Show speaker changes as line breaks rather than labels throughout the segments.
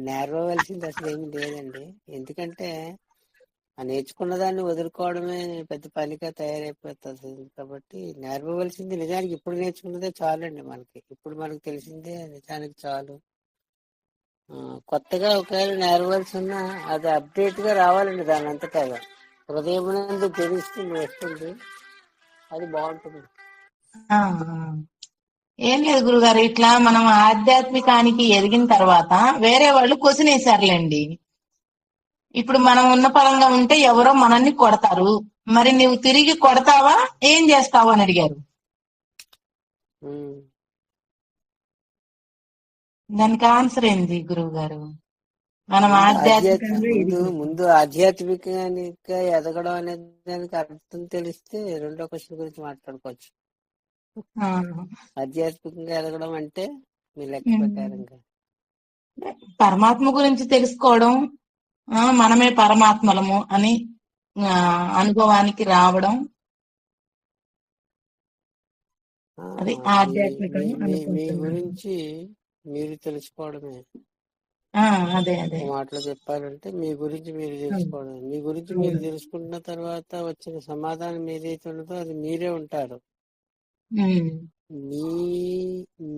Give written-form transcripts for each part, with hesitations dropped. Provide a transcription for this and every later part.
నేర్వవలసింది అసలు ఏమి లేదండి. ఎందుకంటే ఆ నేర్చుకున్న దాన్ని వదులుకోవడమే పెద్ద పనిగా తయారైపోతుంది కాబట్టి నేర్వవలసింది నిజానికి ఇప్పుడు నేర్చుకున్నదే చాలండి మనకి. ఇప్పుడు మనకు తెలిసిందే నిజానికి చాలు. కొత్తగా ఒకవేళ నేర్వవలసి ఉన్నా అది అప్డేట్ గా రావాలండి. దాని అంతటా హృదయం నుండి తెలుస్తుంది, వస్తుంది, అది బాగుంటుంది.
ఆ, ఏం లేదు గురుగారు, ఇట్లా మనం ఆధ్యాత్మికానికి ఎదిగిన తర్వాత వేరే వాళ్ళు క్వశ్చన్ వేశారులేండి. ఇప్పుడు మనం ఉన్న పరంగా ఉంటే ఎవరో మనల్ని కొడతారు, మరి నువ్వు తిరిగి కొడతావా, ఏం చేస్తావు అని అడిగారు. దానికి ఆన్సర్ ఏంది గురువు గారు? మనం ఆధ్యాత్మికంగా
ముందు ఆధ్యాత్మికంగా ఎదగడం అనే దానికి అర్థం తెలిస్తే రెండో క్వశ్చన్ గురించి మాట్లాడుకోవచ్చు. ఆధ్యాత్మికంగా ఎదగడం అంటే మీ లెక్క ప్రకారంగా
పరమాత్మ గురించి తెలుసుకోవడం, మనమే పరమాత్మలము అని అనుభవానికి రావడం, అది ఆధ్యాత్మికం.
మీ గురించి మీరు తెలుసుకోవడమే.
అదే అదే
మాటలు చెప్పాలంటే మీ గురించి మీరు తెలుసుకోవడం. మీ గురించి మీరు తెలుసుకున్న తర్వాత వచ్చిన సమాధానం ఏదైతే ఉన్నదో అది మీరే ఉంటారు. మీ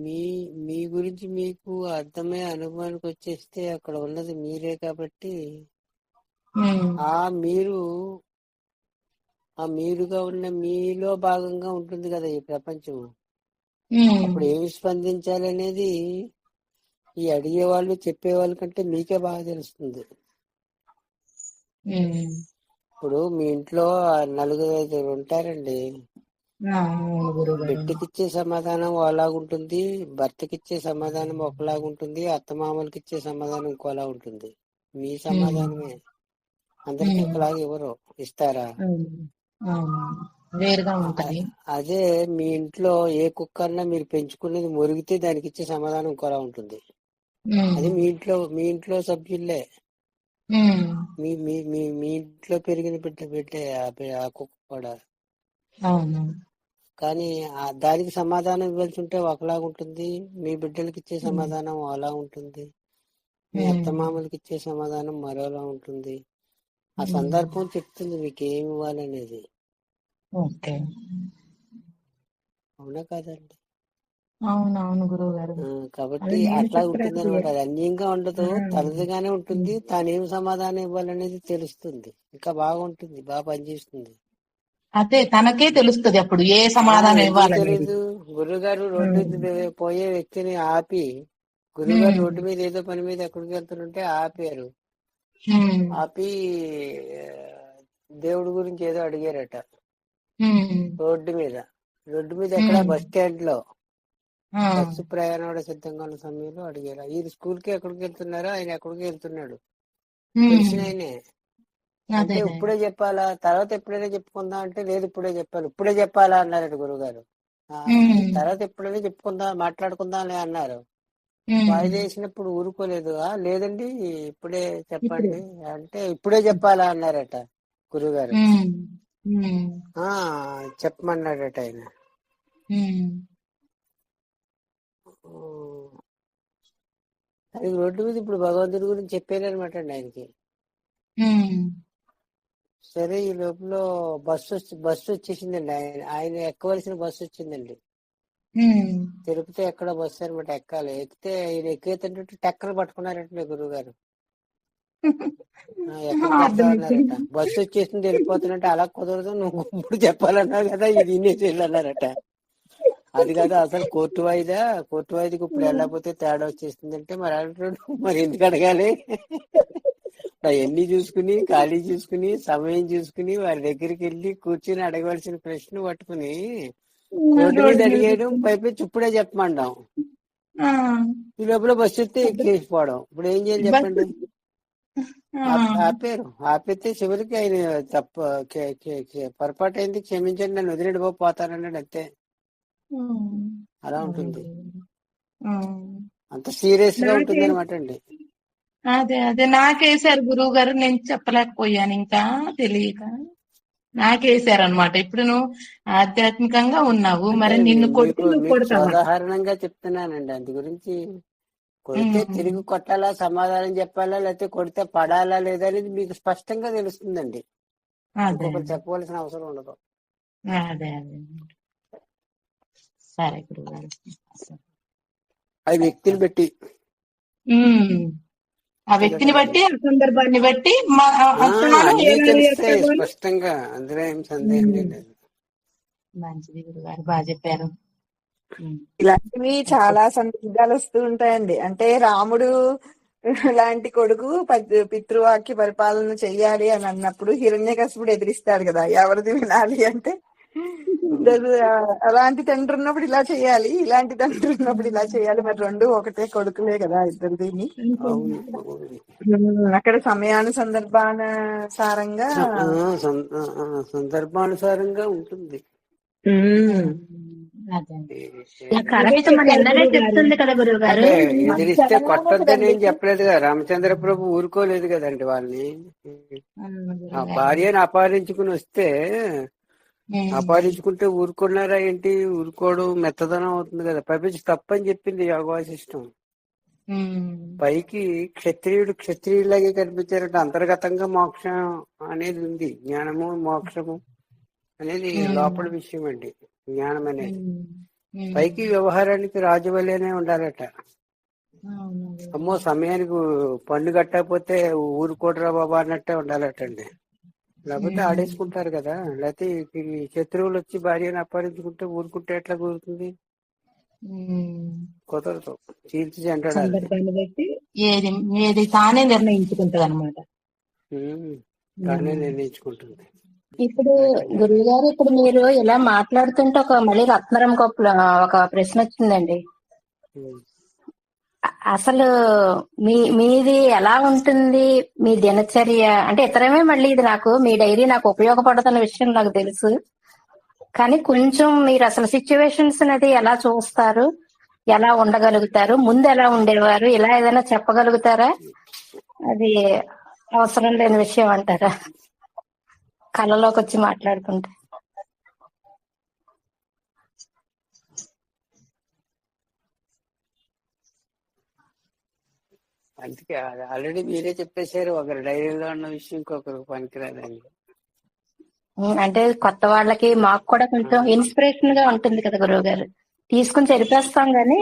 మీ మీ గురించి మీకు అర్థమయ్యే అనుభవానికి వచ్చేస్తే అక్కడ ఉన్నది మీరే కాబట్టి ఆ మీరుగా ఉన్న మీలో భాగంగా ఉంటుంది కదా ఈ ప్రపంచం. అప్పుడు ఏమి స్పందించాలి అనేది ఈ అడిగేవాళ్ళు చెప్పేవాళ్ళ కంటే మీకే బాగా తెలుస్తుంది. ఇప్పుడు మీ ఇంట్లో 4-5 ఉంటారండి. బిడ్డకిచ్చే సమాధానం ఒకలాగుంటుంది, భర్తకిచ్చే సమాధానం ఒకలాగుంటుంది, అత్తమామలకి ఇచ్చే సమాధానం ఇంకోలా ఉంటుంది. మీ సమాధానమే అందరికి ఒకలాగా ఎవరు ఇస్తారా? అదే మీ ఇంట్లో ఏ కుక్కన్నా మీరు పెంచుకునేది మురిగితే దానికి ఇచ్చే సమాధానం ఇంకోలా ఉంటుంది. అది మీ ఇంట్లో సభ్యులే. మీ మీ మీ మీ ఇంట్లో పెరిగిన బిడ్డే ఆ కుక్క కూడా. కానీ దానికి సమాధానం ఇవ్వాల్సి ఉంటే ఒకలాగా ఉంటుంది, మీ బిడ్డలకి ఇచ్చే సమాధానం అలా ఉంటుంది, మీ అత్తమామలకి ఇచ్చే సమాధానం మరోలా ఉంటుంది. ఆ సందర్భం చెప్తుంది మీకు ఏమి ఇవ్వాలనేది. అవునా కాదండి?
అవునవును గురువు గారు.
కాబట్టి అట్లా ఉంటుంది అనమాట. అది అన్యంగా ఉండదు, తనదిగానే ఉంటుంది. తానేం సమాధానం ఇవ్వాలనేది తెలుస్తుంది. ఇంకా బాగుంటుంది, బాగా పనిచేస్తుంది.
అదే తనకే తెలుస్తుంది అప్పుడు ఏ సమాధానం ఇవ్వాలి.
తెలీదు. గురుగారు రోడ్డు పోయే వ్యక్తిని ఆపి, గురుగారు రోడ్డు మీద ఏదో పని మీద ఎక్కడికి వెళ్తుంటే ఆపారు. ఆపి దేవుడి గురించి ఏదో అడిగారట. రోడ్డు మీద ఎక్కడ? బస్ స్టాండ్ లో బస్సు ప్రయాణం సిద్ధంగా ఉన్న సమయంలో అడిగారు. ఈ స్కూల్ కి ఎక్కడికి వెళ్తున్నారో, ఆయన ఎక్కడికి వెళ్తున్నాడు తెలిసిన ఆయనే. అంటే ఇప్పుడే చెప్పాలా, తర్వాత ఎప్పుడైనా చెప్పుకుందాం అంటే లేదు ఇప్పుడే చెప్పాలి. ఇప్పుడే చెప్పాలా అన్నారట గురుగారు. తర్వాత ఎప్పుడైనా చెప్పుకుందాం, మాట్లాడుకుందాం అన్నారు. వాయిదా వేసినప్పుడు ఊరుకోలేదు. లేదండి ఇప్పుడే చెప్పండి అంటే ఇప్పుడే చెప్పాలా అన్నారట గురుగారు. చెప్పమన్నాడట ఆయన. అది రోడ్డు మీద ఇప్పుడు భగవంతుడి గురించి చెప్పారనమాట అండి ఆయనకి. సరే ఈ లోపల బస్సు వచ్చేసిందండి. ఆయన ఎక్కవలసిన బస్సు వచ్చిందండి. తిరుపతి ఎక్కడ బస్సు అనమాట. ఎక్కాలి. ఎక్కితే ఆయన ఎక్కేతంటే టక్కన పట్టుకున్నారంటే గురువు గారు. ఎక్కడికి వెళ్తామన్నారట. బస్సు వచ్చేసింది వెళ్ళిపోతున్నట్టు. అలా కుదరదు, నువ్వు ఇప్పుడు చెప్పాలన్నావు కదా, ఇది ఇన్నేసి వెళ్ళన్నారట. అది కదా అసలు కోర్టు వాయిదాకి ఇప్పుడు వెళ్ళకపోతే తేడా వచ్చేస్తుందంటే మరి అంటున్నాడు. మరి ఎందుకు అడగాలి? అవన్నీ చూసుకుని, ఖాళీ చూసుకుని, సమయం చూసుకుని వారి దగ్గరికి వెళ్ళి కూర్చుని అడగవలసిన ప్రశ్న పట్టుకుని రోడ్డు మీద అడిగేయడం, పైపించి ఇప్పుడే చెప్పమంటాం. ఈ లోపల బస్సు వస్తే ఎక్కేసిపోవడం. ఇప్పుడు ఏం చేయాలి చెప్పండి? ఆపేస్తే చివరికి ఆయన పొరపాటు అయింది, క్షమించండి, నన్ను వదిలేడు పోతానన్నాడు అంతే. అలా ఉంటుంది. అంత సీరియస్ గా ఉంటుంది అనమాట అండి.
అదే నాకేసారు గురువు గారు. నేను చెప్పలేకపోయాను, ఇంకా తెలియక నాకేసారు అనమాట. ఇప్పుడు నువ్వు ఆధ్యాత్మికంగా ఉన్నావు, మరి నిన్ను కొట్టి నువ్వు కొడతావా?
సాధారణంగా చెప్తున్నానండి. అందు గురించి కొడితే తిరిగి కొట్టాలా, సమాధానం చెప్పాలా, లేకపోతే కొడితే పడాలా లేదా అనేది మీకు స్పష్టంగా తెలుస్తుందండి. ఇంకొకరు చెప్పవలసిన అవసరం ఉండదు.
అదే అదే సరే గురుగారు.
అది వ్యక్తిని బట్టి,
ఆ వ్యక్తిని బట్టి, ఆ సందర్భాన్ని బట్టి
అన్ని తెలుస్తాయి స్పష్టంగా. అందులో ఏం సందేహం లేదు.
మంచిది గురుగారు, బాగా చెప్పారు.
ఇలాంటివి చాలా సందర్భాలు వస్తూ ఉంటాయండి. అంటే రాముడు లాంటి కొడుకు పితృవాక్య పరిపాలన చెయ్యాలి అని అన్నప్పుడు హిరణ్యకశిపుడు ఎదిరిస్తాడు కదా, ఎవరిది వినాలి అంటే అలాంటి తండ్రి ఉన్నప్పుడు ఇలా చేయాలి, ఇలాంటి తండ్రి ఉన్నప్పుడు ఇలా చేయాలి. మరి రెండు ఒకటే కొడుకులే కదా ఇద్దరిది. అక్కడ సమయానుసందర్భానుసారంగా
సందర్భానుసారంగా ఉంటుంది. ఎదిరిస్తే కొట్టద్దని ఏం చెప్పలేదు కదా. రామచంద్ర ప్రభు ఊరుకోలేదు కదండి వాళ్ళని. ఆ భార్యను అపహరించుకుని వస్తే, అపహరించుకుంటే ఊరుకున్నారా ఏంటి? ఊరుకోవడం మెత్తదనం అవుతుంది కదా. పైపించి తప్పని చెప్పింది యోగవాసిష్టం. పైకి క్షత్రియుడిలాగే కనిపించారంటే అంతర్గతంగా మోక్షం అనేది ఉంది. జ్ఞానము మోక్షము అనేది లోపల విషయం అండి. జ్ఞానం అనేది పైకి వ్యవహారానికి రాజు వల్లేనే ఉండాలట. అమ్మో సమయానికి పన్ను కట్టకపోతే ఊరుకోడరా బాబా అన్నట్టే ఉండాలటండి. లేకపోతే ఆడేసుకుంటారు కదా. లేకపోతే శత్రువులు వచ్చి భార్యను అపహరించుకుంటే ఊరుకుంటే ఎట్లా కుదురుతుంది? కుదరదు. చీల్చి చెంటాడు.
ఏది తానే నిర్ణయించుకుంటది అనమాట.
తానే నిర్ణయించుకుంటుంది.
ఇప్పుడు గురువు గారు, ఇప్పుడు మీరు ఇలా మాట్లాడుతుంటే మళ్ళీ రత్నరం ఒక ప్రశ్న వచ్చిందండి. అసలు మీది ఎలా ఉంటుంది? మీ దినచర్య అంటే ఇతరమే, మళ్ళీ ఇది మీ డైరీ నాకు ఉపయోగపడుతున్న విషయం నాకు తెలుసు. కానీ కొంచెం మీరు అసలు సిచ్యువేషన్స్ అనేది ఎలా చూస్తారు, ఎలా ఉండగలుగుతారు, ముందు ఎలా ఉండేవారు, ఇలా ఏదైనా చెప్పగలుగుతారా? అది అవసరం లేని విషయం అంటారా? కళలోకి వచ్చి మాట్లాడుకుంటే
అందుకే ఆల్రెడీ మీరే చెప్పేశారు, ఒకరి డైరీలో ఉన్న విషయం ఇంకొకరికి పనికిరాదని.
అంటే కొత్త వాళ్ళకి మాకు కూడా కొంచెం ఇన్స్పిరేషన్ గా ఉంటుంది కదా గురువు గారు. తీసుకుని చెరిపేస్తాం గానీ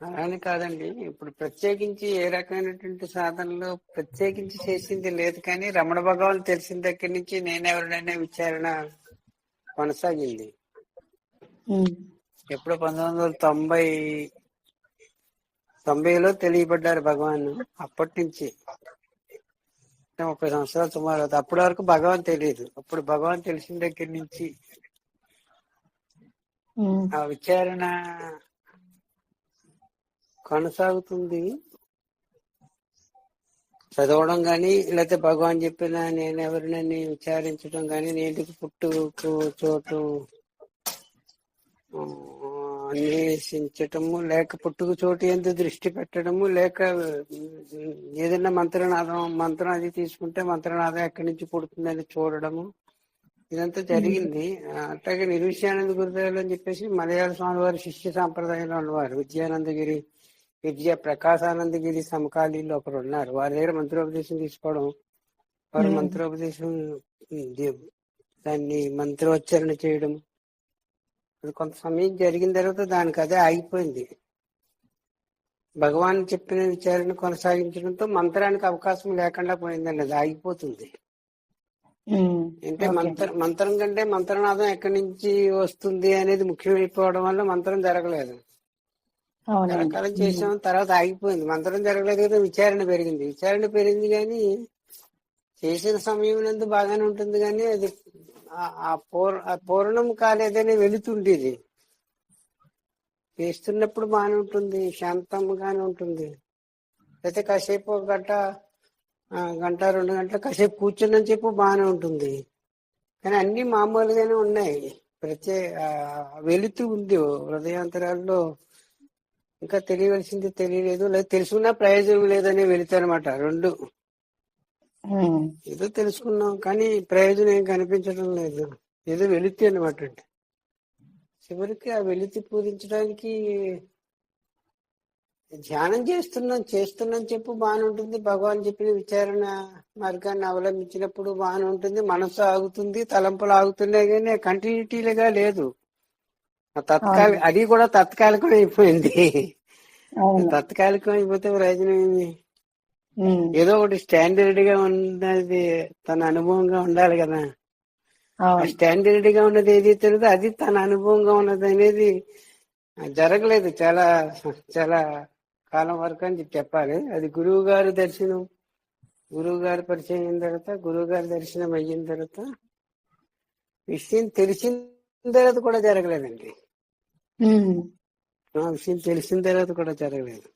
అలానే కాదండి. ఇప్పుడు ప్రత్యేకించి ఏ రకమైనటువంటి సాధనలో ప్రత్యేకించి చేసింది లేదు. కానీ రమణ భగవాన్ తెలిసిన దగ్గర నుంచి నేనెవరినైనా విచారణ కొనసాగింది. ఎప్పుడు 1990లో తెలియబడ్డారు భగవాన్. అప్పటి నుంచి 30 సంవత్సరాలు సుమారు అవుతుంది. అప్పటి వరకు భగవాన్ తెలియదు. అప్పుడు భగవాన్ తెలిసిన దగ్గర నుంచి ఆ విచారణ కొనసాగుతుంది. చదవడం గాని, లేకపోతే భగవాన్ చెప్పిన నేను ఎవరినని విచారించడం గాని, నేటికి పుట్టుకు చోటు అన్వేషించటము, లేక పుట్టుకు చోటు ఎందుకు దృష్టి పెట్టడము, లేక ఏదైనా మంత్రం అది తీసుకుంటే మంత్రనాదం ఎక్కడి నుంచి పుడుతుందని చూడడము, ఇదంతా జరిగింది. అట్లాగే నిర్విషయానంద గురుదేవులు అని చెప్పేసి మలయాళ స్వామి వారి శిష్య సాంప్రదాయంలో ఉన్నవారు విద్యా ప్రకాశానందగిరి సమకాలీలో ఒకరు ఉన్నారు. వారి దగ్గర మంత్రోపదేశం తీసుకోవడం, వారి మంత్రోపదేశం దాన్ని మంత్రోచ్చరణ చేయడం, అది కొంత సమయం జరిగిన తర్వాత దానికి అదే ఆగిపోయింది. భగవాన్ చెప్పిన విచారణ కొనసాగించడంతో మంత్రానికి అవకాశం లేకుండా పోయిందండి. అది ఆగిపోతుంది. అంటే మంత్రం కంటే మంత్రనాదం ఎక్కడి నుంచి వస్తుంది అనేది ముఖ్యమైపోవడం వల్ల మంత్రం జరగలేదు. రకరకాలం చేసాం, తర్వాత ఆగిపోయింది. మంత్రం జరగలేదు కదా, విచారణ పెరిగింది కానీ చేసిన సమయం నందు బాగానే ఉంటుంది. కానీ అది పూర్ణం కాలేదని వెళుతుండేది. చేస్తున్నప్పుడు బాగానే ఉంటుంది, శాంతంగానే ఉంటుంది. అయితే కాసేపు ఒక గంట 2 గంటలు కాసేపు కూర్చున్నని చెప్పు బాగానే ఉంటుంది. కానీ అన్ని మామూలుగానే ఉన్నాయి. వెళుతూ ఉంది హృదయాంతరాల్లో. ఇంకా తెలియవలసింది తెలియలేదు, లేదా తెలుసుకున్నా ప్రయోజనం లేదని వెళుతారనమాట. రెండు ఏదో తెలుసుకున్నాం కానీ ప్రయోజనం ఏం కనిపించడం లేదు. ఏదో వెళుతే అనమాట. చివరికి ఆ వెలితి పూజించడానికి ధ్యానం చేస్తున్నాం చెప్పు బాగానే ఉంటుంది. భగవాన్ చెప్పిన విచారణ మార్గాన్ని అవలంబించినప్పుడు బాగానే ఉంటుంది. మనసు ఆగుతుంది, తలంపులు ఆగుతున్నాయి, కానీ కంటిన్యూటీగా లేదు. అది కూడా తాత్కాలికం అయిపోయింది. తాత్కాలికం అయిపోతే ప్రయోజనం ఏంది? ఏదో ఒకటి స్టాండర్డ్ గా ఉన్నది తన అనుభవంగా ఉండాలి కదా. స్టాండర్డ్ గా ఉన్నది ఏది తెలియదు, అది తన అనుభవంగా ఉన్నది అనేది జరగలేదు చాలా చాలా కాలం వరకు అని చెప్పాలి. అది గురువు గారి దర్శనం, గురువు గారి పరిచయం అయిన తర్వాత, గురువు గారి దర్శనం అయిన తర్వాత, విషయం తెలిసిన తర్వాత కూడా జరగలేదండి. విషయం తెలిసిన తర్వాత కూడా జరగలేదు.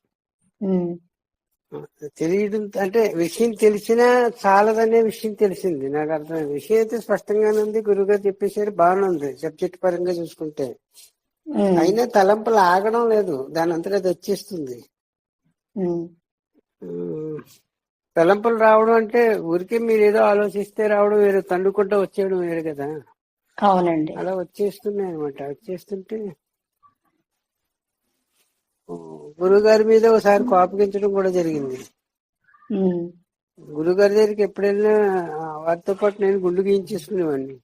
తెలియడం అంటే విషయం తెలిసినా చాలదనే విషయం తెలిసింది. నాకు అర్థమైంది. విషయం అయితే స్పష్టంగానే ఉంది, గురువుగారు చెప్పేసారు, బాగానే ఉంది సబ్జెక్ట్ పరంగా చూసుకుంటే. అయినా తలంపులు ఆగడం లేదు, దాని అంతటా అది వచ్చేస్తుంది. తలంపులు రావడం అంటే ఊరికే మీరు ఏదో ఆలోచిస్తే రావడం వేరు, తండుకుంటూ వచ్చేయడం వేరు కదా.
అవునండి.
అలా వచ్చేస్తున్నాయి అనమాట. వచ్చేస్తుంటే గురువుగారి మీద ఒకసారి కోపగించడం కూడా జరిగింది. గురువుగారి దగ్గరికి ఎప్పుడైనా వారితో పాటు నేను గుండు గీయించేసుకునేవాడిని.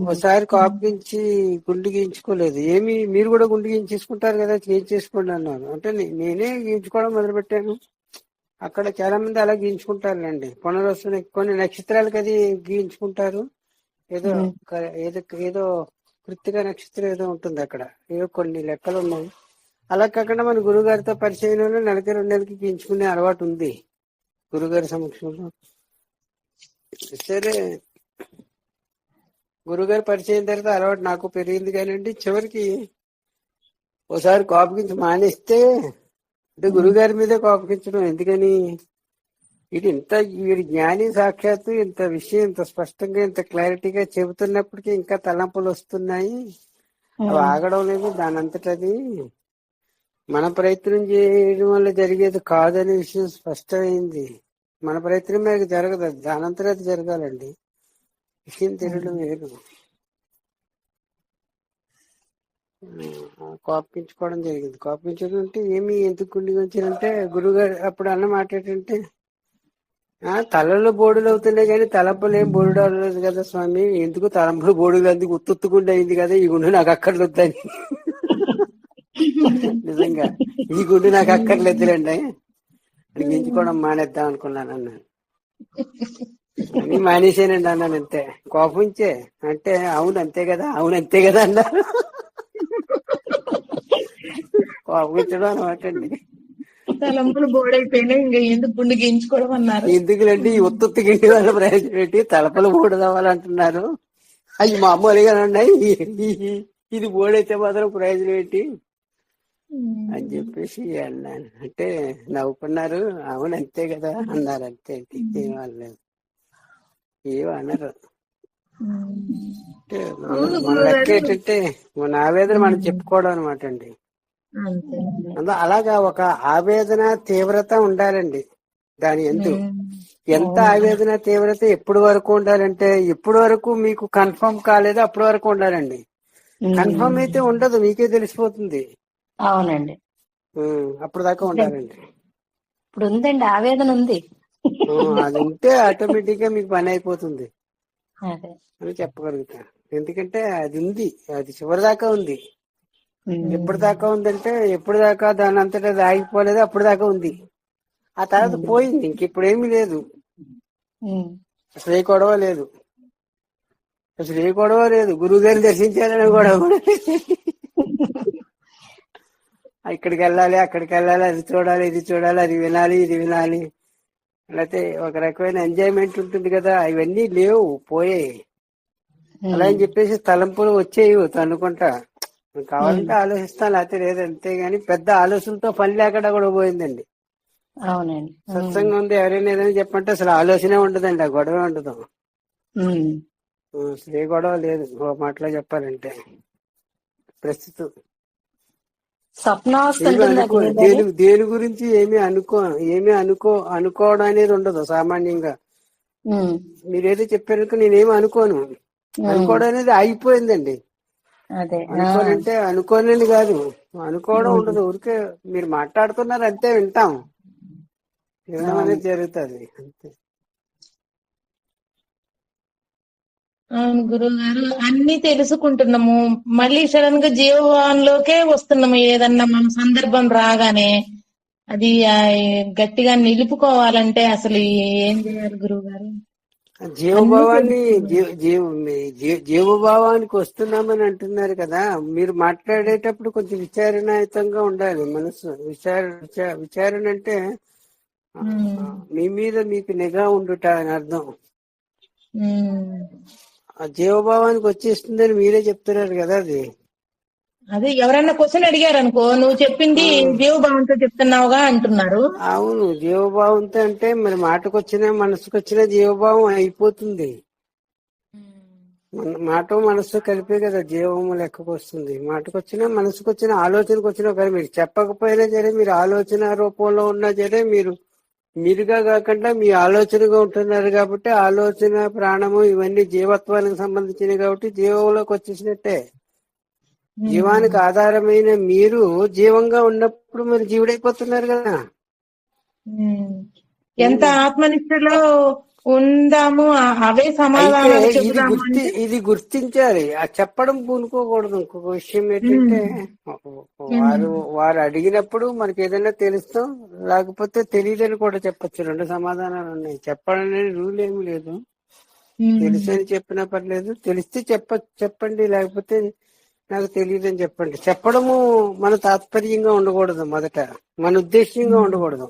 ఒకసారి కోపగించి గుండు గీయించుకోలేదు. ఏమి మీరు కూడా గుండు గీయించేసుకుంటారు కదా, గీయించేసుకోండి అన్నాను. అంటే నేనే గీయించుకోవడం మొదలు పెట్టాను. అక్కడ చాలా మంది అలా గీయించుకుంటారులేండి. పునర్వసన కొన్ని నక్షత్రాలకు అది గీయించుకుంటారు. ఏదో ఏదో కృత్తిక నక్షత్రం ఏదో ఉంటుంది అక్కడ, ఏదో కొన్ని లెక్కలు ఉన్నాయి. అలా కాకుండా మన గురుగారితో పరిచయంలో నెలకి 2 నెలలకి గీయించుకునే అలవాటు ఉంది గురుగారి సమక్షంలో. సరే, గురుగారు పరిచయం తర్వాత అలవాటు నాకు పెరిగింది. కానివ్వండి, చివరికి ఒకసారి కోపగించి మానేస్తే, అంటే గురుగారి మీదే కోపగించడం ఎందుకని, వీడి జ్ఞాని సాక్షాత్తు ఇంత విషయం ఇంత స్పష్టంగా ఇంత క్లారిటీగా చెబుతున్నప్పటికీ ఇంకా తలంపులు వస్తున్నాయి, అవి ఆగడం లేదు. దాని అంతటది మన ప్రయత్నం చేయడం వల్ల జరిగేది కాదనే విషయం స్పష్టమైంది. మన ప్రయత్నం మీద జరగదు, అది దానంతరం అది జరగాలండి. విషయం తెలియడం లేదు. కోపించుకోవడం జరిగింది. కోపించడం అంటే ఏమి ఎందుకు గుండె వచ్చినంటే, గురువుగారు అప్పుడు అన్న మాట ఏంటంటే, తలలో బోడులు అవుతున్నాయి కానీ తలంపులు ఏం బోడుడు అవ్వలేదు కదా స్వామి, ఎందుకు తలంపులు బోడులు అందుకు ఉత్తుగుండె అయింది కదా, ఈ గుండె నాకు అక్కర్లేదని. నిజంగా ఈ గుండె నాకు అక్కర్లేదులేండి, గించుకోవడం మానేద్దాం అనుకున్నాను అన్నాను. అని మానేసానండి అన్నాను. అంతే, కోపించే అంటే అవును అంతే కదా, అవును అంతే కదా అన్నారు. కోపించడం అనమాట అండి.
తలంపులు బోడైపోయినాయి, ఇంకా ఎందుకు గుండె గీయించుకోవడం అన్నారు.
ఎందుకులండి ఈ ఉత్తుత్తి గిండి వాళ్ళ ప్రయోజనం పెట్టి తలపలు బోడదవ్వాలంటున్నారు, అవి మామూలుగా ఉన్నాయి, ఇది బోడైతే మాత్రం ప్రయోజనం ఏంటి అని చెప్పేసి అన్నాను. అంటే నవ్వుకున్నారు. అవును అంతే కదా అన్నారు. అంతే ఏమనలేదు, ఏమన్నారు. అంటే మన లెక్క ఏంటంటే మన ఆవేదన మనం చెప్పుకోవడం అనమాట అండి. అలాగా ఒక ఆవేదన తీవ్రత ఉండాలండి. దాని ఎంత ఆవేదన తీవ్రత ఎప్పుడు వరకు ఉండాలంటే, ఎప్పుడు వరకు మీకు కన్ఫర్మ్ కాలేదో అప్పటి వరకు ఉండాలండి. కన్ఫర్మ్ అయితే ఉండదు, మీకే తెలిసిపోతుంది.
అవునండి,
అప్పుడు దాకా ఉండాలండి.
ఇప్పుడు ఉందండి, ఆవేదన ఉంది.
అది ఉంటే ఆటోమేటిక్ గా మీకు పని అయిపోతుంది అని చెప్పగలుగుతా. ఎందుకంటే అది ఉంది, అది చివరి దాకా ఉంది. ఎప్పుడు దాకా ఉందంటే, ఎప్పుడు దాకా దాని అంతటా అది ఆగిపోలేదు, అప్పుడు దాకా ఉంది. ఆ తర్వాత పోయింది, ఇంకెప్పుడు ఏమీ లేదు. అసలు ఏ గొడవ లేదు, అసలు ఏ గొడవ లేదు. గురువు గారిని దర్శించాలని గొడవ కూడా ఇక్కడికి వెళ్ళాలి, అక్కడికి వెళ్ళాలి, అది చూడాలి, ఇది చూడాలి, అది వినాలి, ఇది వినాలి, లేకపోతే ఒక రకమైన ఎంజాయ్మెంట్ ఉంటుంది కదా, ఇవన్నీ లేవు, పోయాయి. అలా అని చెప్పేసి తలంపులు వచ్చేవి అనుకుంటా. కావాలంటే ఆలోచిస్తాను, లేకపోతే లేదు. అంతేగాని పెద్ద ఆలోచనతో పని లేకుండా కూడా పోయిందండి.
అవునండి,
సత్సంగం ఉంది, ఎవరైనా ఏదైనా చెప్పంటే అసలు ఆలోచనే ఉండదండి, ఆ గొడవ ఉండదు. అసలు ఏ గొడవ లేదు, ఓ మాటలో చెప్పాలంటే. ప్రస్తుతం దేని గురించి ఏమి అనుకోవడం అనేది ఉండదు సామాన్యంగా. మీరేదో చెప్పారనుకో, నేనేమి అనుకోను. అనుకోవడం అనేది ఆగిపోయిందండి.
అదే
అనుకోనంటే అనుకోనని కాదు, అనుకోవడం ఉండదు. ఊరికే మీరు మాట్లాడుతున్నారు అంతే, వింటాం. వినడం అనేది జరుగుతుంది అంతే.
అవును గురువు గారు, అన్ని తెలుసుకుంటున్నాము, మళ్ళీ సడన్ గా జీవభావంలోకే వస్తున్నాము. ఏదన్నా మన సందర్భం రాగానే అది గట్టిగా నిలుపుకోవాలంటే అసలు ఏం చేయాలి గురువు గారు?
జీవభావాన్ని జీవభావానికి వస్తున్నామని అంటున్నారు కదా, మీరు మాట్లాడేటప్పుడు కొంచెం విచారణయుతంగా ఉండాలి మనసు. విచారణ అంటే మీ మీద మీకు నిఘా ఉండుట అని అర్థం. ఆ జీవభావానికి వచ్చేస్తుందని మీరే చెప్తున్నారు కదా. అది
అదే ఎవరైనా క్వశ్చన్ అడిగారు అనుకో, నువ్వు చెప్పింది జీవభావంతో చెప్తున్నావుగా అంటున్నారు.
అవును, జీవభావంతో అంటే మరి మాటకొచ్చినా మనసుకొచ్చినా జీవభావం అయిపోతుంది. మాట మనసు కలిపే కదా జీవము లెక్కకు వస్తుంది. మాటకొచ్చినా మనసుకొచ్చినా ఆలోచనకు వచ్చినా ఒకవేళ మీరు చెప్పకపోయినా సరే, మీరు ఆలోచన రూపంలో ఉన్నా సరే, మీరుగా కాకుండా మీ ఆలోచనగా ఉంటున్నారు కాబట్టి ఆలోచన ప్రాణము ఇవన్నీ జీవత్వానికి సంబంధించినవి కాబట్టి జీవంలోకి వచ్చేసినట్టే. జీవానికి ఆధారమైన మీరు జీవంగా ఉన్నప్పుడు మీరు జీవుడైపోతున్నారు కదా.
ఎంత ఆత్మనిష్టలో ఉందాము, అవే సమాధానాలు చెబుదాము.
ఇది గుర్తించాలి, ఆ చెప్పడం పూనుకోకూడదు. ఇంకొక విషయం ఏంటంటే, వారు అడిగినప్పుడు మనకి ఏదైనా తెలుస్తాం, లేకపోతే తెలియదని కూడా చెప్పచ్చు. రెండు సమాధానాలు ఉన్నాయి. చెప్పాలనే రూల్ ఏమి లేదు. తెలుసు అని చెప్పినా పర్లేదు, తెలిస్తే చెప్పండి, లేకపోతే నాకు తెలియదని చెప్పండి. చెప్పడము మన తాత్పర్యంగా ఉండకూడదు, మొదట మన ఉద్దేశ్యంగా ఉండకూడదు.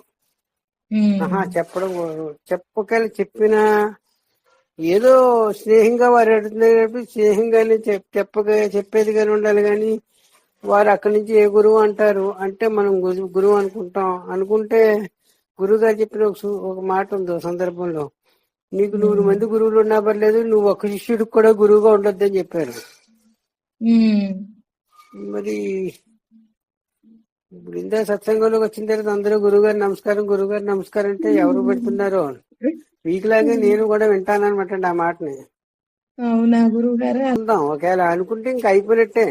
చెప్పడం చెప్పిన ఏదో స్నేహంగా వారు అడుగుతున్నప్పుడు స్నేహంగానే చెప్పేది కానీ ఉండాలి. కానీ వారు అక్కడి నుంచి ఏ గురువు అంటారు అంటే మనం గురువు అనుకుంటాం. అనుకుంటే గురువు గారు చెప్పిన ఒక మాట ఉంది సందర్భంలో, నీకు 100 మంది గురువులు ఉన్నా పర్లేదు, నువ్వు ఒక శిష్యుడికి కూడా గురువుగా ఉండొద్దని చెప్పారు. మరి ఇప్పుడు ఇందా సత్సంగంలోకి వచ్చిన తర్వాత అందరూ గురువుగారు నమస్కారం అంటే ఎవరు పెడుతున్నారో వీటిలాగే నేను కూడా వింటానమాట ఆ మాటని.
అవునా గురువు గారు?
ఒకవేళ అనుకుంటే ఇంకా అయిపోయినట్టే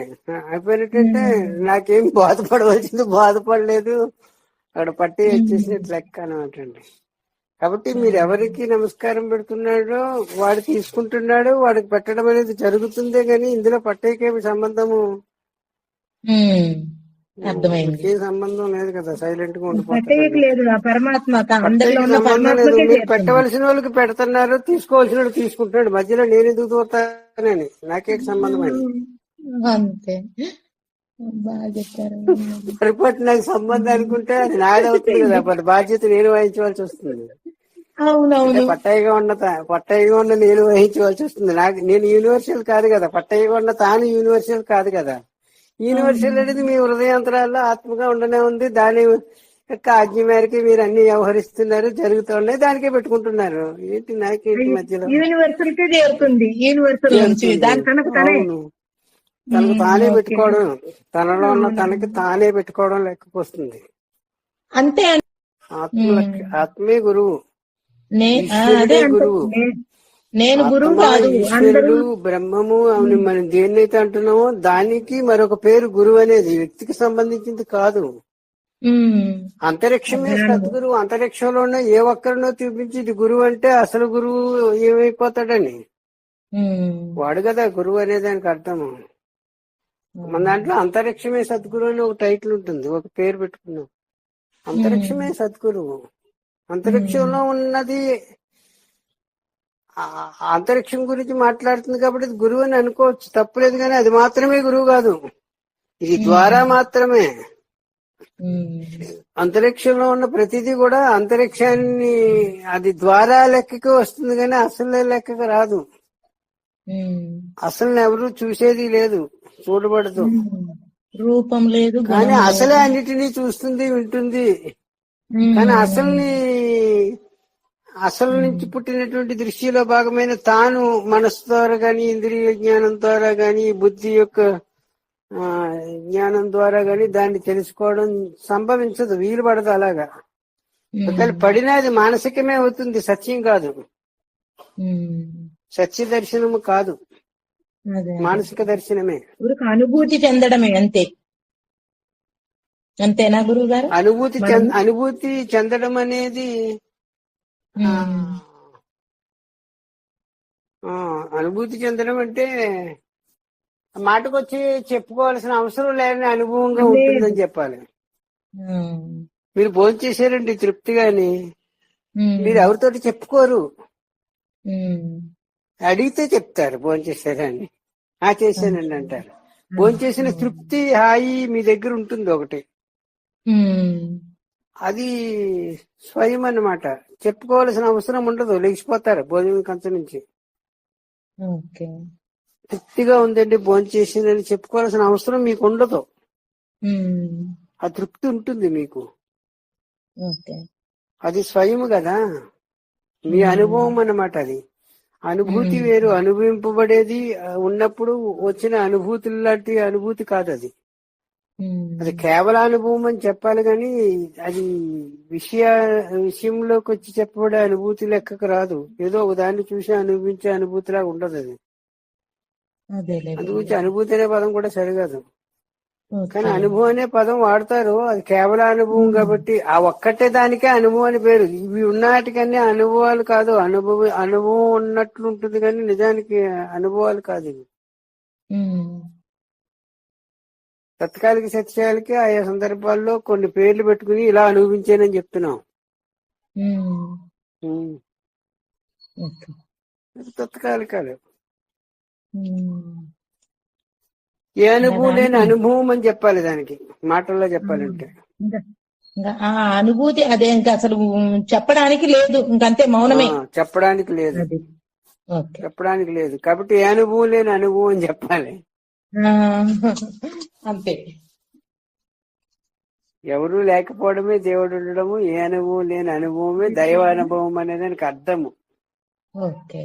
అంటే నాకేం బాధపడవలసింది బాధపడలేదు, అక్కడ పట్టి వచ్చేసినట్టు లెక్క అనమాట అండి. కాబట్టి మీరు ఎవరికి నమస్కారం పెడుతున్నాడో వాడు తీసుకుంటున్నాడు, వాడికి పెట్టడం అనేది జరుగుతుందే గాని ఇందులో పట్టేకేమి సంబంధము
అర్థమైంది,
సంబంధం లేదు కదా. సైలెంట్ గా
ఉండిపోతుంది.
మీరు పెట్టవలసిన వాళ్ళకి పెడుతున్నారు, తీసుకోవాల్సిన వాళ్ళు తీసుకుంటున్నాడు. మధ్యలో నేను ఎందుకు దూరతానని నాకేంటి సంబంధం అని
అంతే. బాగా చెప్పారు.
పొరపాటు నాకు సంబంధం అనుకుంటే అది నాదవుతుంది కదా, మరి బాధ్యత నేను వహించవలసి వస్తుంది.
అవునవును,
పట్టాయిగా ఉన్న నేను వహించవలసి వస్తుంది. నేను యూనివర్సల్ కాదు కదా, పట్టాయిగా ఉన్న తాను యూనివర్సల్ కాదు కదా. యూనివర్సల్ అనేది మీ హృదయాంతరాల్లో ఆత్మగా ఉండనే ఉంది. దాని యొక్క ఆజ్ఞ మేరకు మీరు అన్ని వ్యవహరిస్తున్నారు, జరుగుతున్నాయి, దానికే పెట్టుకుంటున్నారు. ఏంటి నాకేంటి మధ్యలో తనకు తానే పెట్టుకోవడం, తనలో ఉన్న తనకి తానే పెట్టుకోవడం లెక్కకు వస్తుంది.
అంతే.
ఆత్మే గురువు,
ఈశ్వరుడే గురువు. నేను గురువు కాదు,
ఈశ్వరుడు బ్రహ్మము అని మనం దేన్నైతే అంటున్నామో దానికి మరొక పేరు గురువు అనేది వ్యక్తికి సంబంధించింది కాదు. అంతరిక్షమే సద్గురువు. అంతరిక్షంలో ఉన్న ఏ ఒక్కరినో చూపించి ఇది గురువు అంటే అసలు గురువు ఏమైపోతాడని వాడు కదా గురువు అనే దానికి అర్థము. మన దాంట్లో అంతరిక్షమే సద్గురువు అని ఒక టైటిల్ ఉంటుంది, ఒక పేరు పెట్టుకున్నాం. అంతరిక్షమే సద్గురువు. అంతరిక్షంలో ఉన్నది అంతరిక్షం గురించి మాట్లాడుతుంది కాబట్టి గురువు అని అనుకోవచ్చు, తప్పులేదు. కానీ అది మాత్రమే గురువు కాదు, ఇది ద్వారా మాత్రమే. అంతరిక్షంలో ఉన్న ప్రతిదీ కూడా అంతరిక్షాన్ని అది ద్వారా లెక్కకు వస్తుంది, కానీ అసలు లెక్కకు రాదు. అసలు ఎవరు చూసేది లేదు, చూడబడదు,
రూపం లేదు.
కానీ అసలే అన్నిటినీ చూస్తుంది, వింటుంది. కానీ అసలు నుంచి పుట్టినటువంటి దృష్టిలో భాగమైన తాను మనసు ద్వారా గాని, ఇంద్రియ జ్ఞానం ద్వారా గాని, బుద్ధి యొక్క జ్ఞానం ద్వారా గాని దాన్ని తెలుసుకోవడం సంభవించదు, వీలు పడదు. అలాగా ఒకవేళ పడినా అది మానసికమే అవుతుంది, సత్యం కాదు, సత్య దర్శనము కాదు.
అదే
మానసిక దర్శనమే.
ఊరికి అనుభూతి చెందడమే అంతే. అంతేనా గురువు గారు?
అనుభూతి చెందడం అనేది అనుభూతి చెందడం అంటే మాటకొచ్చి చెప్పుకోవాల్సిన అవసరం లేని అనుభవంగా ఉంటుందని చెప్పాలి. మీరు భోజనం చేశారండి తృప్తిగాని, మీరు ఎవరితోటి చెప్పుకోరు, అడిగితే చెప్తారు భోజనం చేశారని. చేశానండి అంటారు. భోజనం చేసిన తృప్తి, హాయి మీ దగ్గర ఉంటుంది ఒకటి. అది స్వయం అన్నమాట. చెప్పుకోవాల్సిన అవసరం ఉండదు, లేచిపోతారు భోజనం కంచం నుంచి. తృప్తిగా ఉందండి భోజనం చేసిందని చెప్పుకోవాల్సిన అవసరం మీకు ఉండదు. ఆ తృప్తి ఉంటుంది మీకు. అది స్వయం కదా, మీ అనుభవం అన్నమాట. అది అనుభూతి వేరు. అనుభవింపబడేది ఉన్నప్పుడు వచ్చిన అనుభూతులు లాంటి అనుభూతి కాదు అది. అది కేవల అనుభవం అని చెప్పాలి కానీ అది విషయంలోకి వచ్చి చెప్పబడే అనుభూతి లెక్కకు రాదు. ఏదో ఒక దాన్ని చూసి అనుభవించే అనుభూతిలాగా ఉండదు అది. అందుగురించి అనుభూతి అనే పదం కూడా సరికాదు. కానీ అనుభవం అనే పదం వాడతారు, అది కేవల అనుభవం కాబట్టి ఆ ఒక్కటే దానికే అనుభవం అని పేరు. ఇవి ఉన్నాటికన్నా అనుభవాలు కాదు. అనుభవం ఉన్నట్లు ఉంటుంది కానీ నిజానికి అనుభవాలు కాదు ఇవి. తత్కాలిక సత్యాలకి ఆయా సందర్భాల్లో కొన్ని పేర్లు పెట్టుకుని ఇలా అనుభవించానని చెప్తున్నాం. తత్కాలికాలు. ఏ అనుభవం లేని అనుభవం అని చెప్పాలి దానికి, మాటల్లో చెప్పాలంటే.
ఆ అనుభూతి అదే ఇంకా అసలు చెప్పడానికి లేదు, ఇంకంతే మౌనమే.
చెప్పడానికి లేదు, చెప్పడానికి లేదు. కాబట్టి ఏ అనుభవం లేని అనుభవం అని చెప్పాలి.
అంతే.
ఎవరు లేకపోవడమే దేవుడు ఉండడము, ఏ అనుభవం లేని అనుభవమే దైవ అనుభవం అనేది దానికి అర్థము.
ఓకే.